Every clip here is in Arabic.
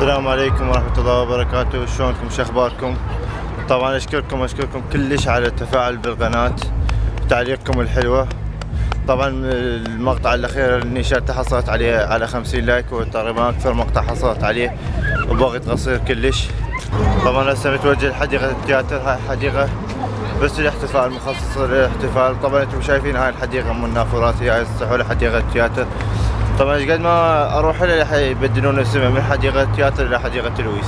السلام عليكم ورحمة الله وبركاته، شلونكم؟ شو اخباركم؟ طبعا اشكركم كلش على التفاعل بالقناة وتعليقكم الحلوة. طبعا المقطع الاخير اللي نشرته حصلت عليه على 50 لايك، وتقريبا اكثر مقطع حصلت عليه بوقت قصير كلش. طبعا هسه متوجه لحديقة التياتر. هاي حديقة بس للاحتفال، مخصصة للاحتفال. طبعا انتم شايفين هاي الحديقة من نافوراتي، هاي استحولة حديقة التياتر. طبعا ايش قد ما اروح لها راح يبدلون اسمها من حديقة التياتر الى حديقة لويس.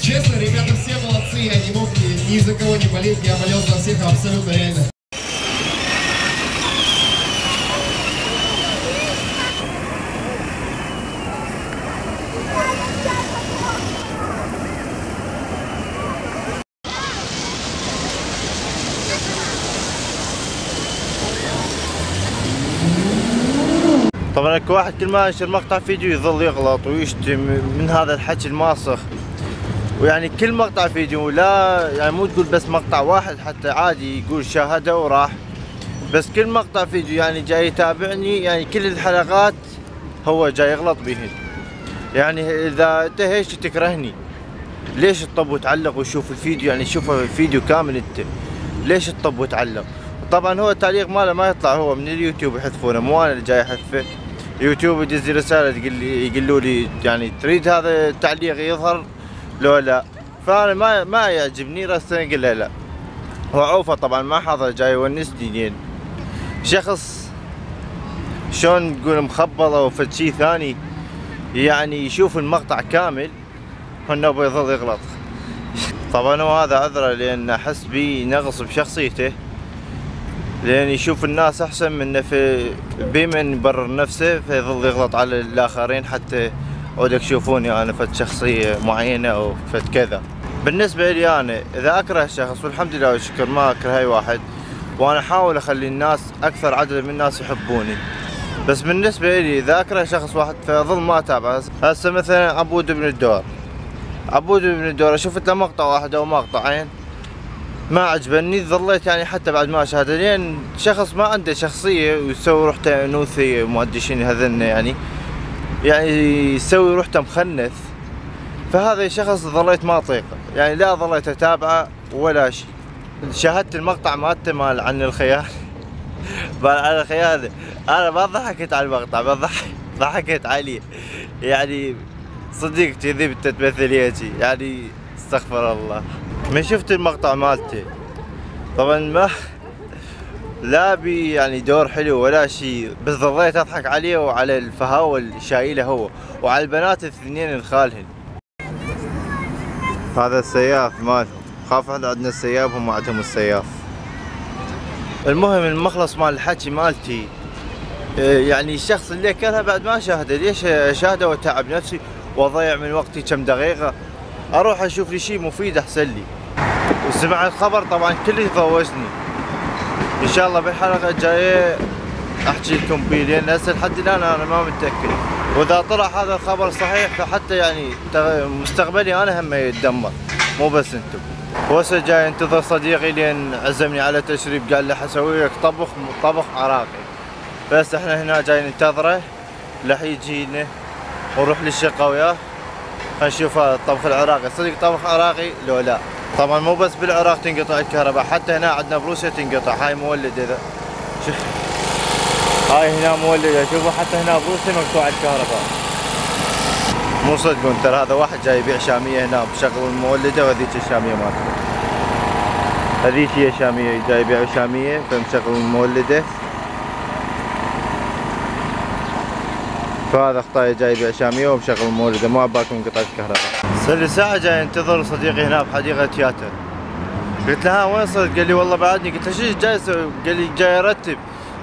Честно, ребята все молодцы, я не мог ни за кого не болеть, я болел за всех абсолютно реально. طبعا اكو واحد كل ما ينشر مقطع فيديو يظل يغلط ويشتم من هذا الحكي الماسخ، ويعني كل مقطع فيديو، لا يعني مو تقول بس مقطع واحد، حتى عادي يقول شاهده وراح، بس كل مقطع فيديو يعني جاي يتابعني، يعني كل الحلقات هو جاي يغلط بهن. يعني اذا انت هيك تكرهني ليش تطب وتعلق وتشوف الفيديو؟ يعني شوف الفيديو كامل انت، ليش تطب وتعلق؟ طبعا هو التعليق ماله ما يطلع، هو من اليوتيوب يحذفونه، مو انا اللي جاي احذفه. يوتيوب يدز لي رساله يقولوا لي يعني تريد هذا التعليق يظهر لو لا، فانا ما يعجبني، راسا اقول له لا. وعوفه طبعا ما حاضر جاي يونسني، لين شخص شلون نقول مخبله وفد شي ثاني، يعني يشوف المقطع كامل هو بيظل يغلط. طبعا هو هذا عذره، لان احس بيه نقص بشخصيته، لان يشوف الناس احسن منه، في بمن يبرر نفسه فيظل يغلط على الاخرين، حتى عودك تشوفوني انا فد شخصيه معينه او فد كذا. بالنسبه لي انا اذا اكره شخص، والحمد لله والشكر ما اكره اي واحد، وانا احاول اخلي الناس اكثر عدد من الناس يحبوني، بس بالنسبه لي اذا اكره شخص واحد فاظل ما اتابعه. هسه مثلا عبود بن الدور، عبود بن الدور شفت له مقطع واحد او مقطعين ما عجبني، ظليت يعني حتى بعد ما اشاهده، لين شخص ما عنده شخصيه ويسوي روحته انوثي مؤدشين هذن، يعني يسوي روحته مخنث، فهذا الشخص ظليت ما اطيقه، يعني لا ظليت اتابعه ولا شيء. شاهدت المقطع مالته مال عن الخيال مال عن الخيال، انا ما ضحكت على المقطع، ضحكت عليه، يعني صدق كذي انت تمثل هيجي، يعني استغفر الله. من شفت المقطع مالته طبعا ما لا بي يعني دور حلو ولا شيء، بس ظليت اضحك عليه وعلى الفهاوة اللي شايله هو وعلى البنات الاثنين الخالهن. هذا السياف مالهم، خاف احنا عندنا السياف وهم عندهم السياف. المهم المخلص مال الحكي مالتي، يعني الشخص اللي كره بعد ما شاهده، ليش اشاهده واتعب نفسي واضيع من وقتي كم دقيقة؟ اروح اشوف لي شيء مفيد احسن لي. وسمعت خبر طبعا كلش ضوجني، ان شاء الله بالحلقة الجاية احكي لكم بيه، لان هسه لحد الان انا ما متأكد، واذا طلع هذا الخبر صحيح فحتى يعني مستقبلي انا هم يتدمر، مو بس انتم. وهسه جاي انتظر صديقي لين عزمني على تشريب، قال لي حسوي لك طبخ عراقي، بس احنا هنا جاي ننتظره لح يجينا ونروح للشقة وياه، نشوف هذا الطبخ العراقي صدق طبخ عراقي لو لا. طبعا مو بس بالعراق تنقطع الكهرباء، حتى هنا عندنا بروسيا تنقطع. هاي مولدة ذا، هاي هنا مولدة، شوفوا حتى هنا بروسيا مقطوع الكهرباء. مو صدقون ترى، هذا واحد جاي يبيع شامية هنا بشغل المولدة، وهذيك الشامية مالته، هذيك هي شامية، جاي يبيع شامية فمشغل المولدة، فهذا خطاي جاي يبيع شامية ومشغل المولدة، ما عباكم انقطع الكهرباء. صار لي ساعة جاي انتظر صديقي هنا بحديقة تياتر، قلت له ها وين صرت؟ قال لي والله بعدني. قلت له شو جاي اسوي؟ قال لي جاي ارتب.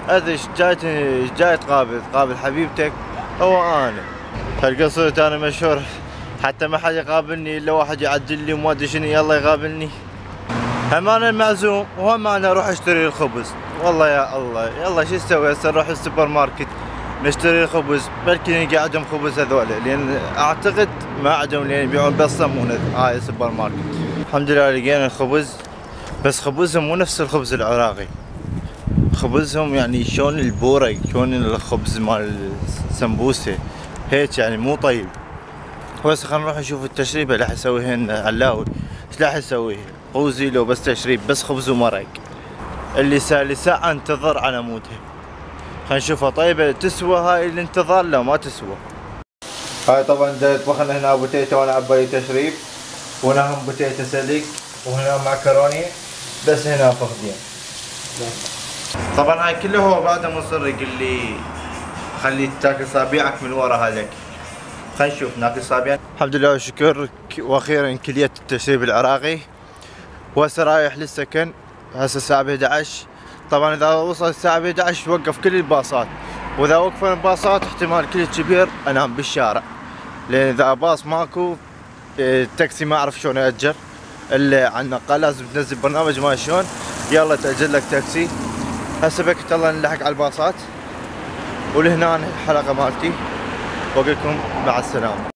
ادري جاي تقابل حبيبتك؟ هو انا. هالقصيدة انا مشهور حتى ما حد يقابلني الا واحد يعدل لي وما ادري شنو يلا يقابلني. هم انا المعزوم وهم انا اروح اشتري الخبز. والله يا الله يلا شو اسوي هسه نروح السوبر ماركت نشتري الخبز بلكي نلقى عندهم خبز هذول لان اعتقد ما عندهم لان يبيعون بس صمونه هاي السوبر ماركت. الحمد لله لقينا الخبز بس خبزهم مو نفس الخبز العراقي. خبزهم يعني شلون البورق شلون الخبز مال السمبوسه هيك يعني مو طيب. بس خلينا نروح نشوف التشريبه اللي راح يسويها علاوي. ايش راح يسوي؟ قوزي لو بس تشريب بس خبز ومرق. اللي لي ساعه انتظر على مودها. خلينا نشوفها طيبه تسوى هاي الانتظار لا ما تسوى. هاي طبعا طبخنا هنا بوتيتا وانا عبالي تشريب وهنا هم بوتيتا سلق وهنا معكروني بس هنا فخدين. طبعا هاي كله هو بعد مصر يقول لي خلي تاكل صابيعك من ورا هذاك. خلينا نشوف ناكل صابيع. الحمد لله والشكر واخيرا كليت التشريب العراقي وهسه رايح للسكن. هسه الساعة 11. طبعا اذا وصل الساعة 11 وقف كل الباصات واذا وقفوا الباصات احتمال كل كبير انام بالشارع لان اذا باص ماكو التاكسي ما اعرف شلون اجر الا على النقال لازم تنزل برنامج ما شلون يلا تاجر لك تاكسي. هسه بك الله نلحق على الباصات ولهنا الحلقة مالتي واقول لكم مع السلامة.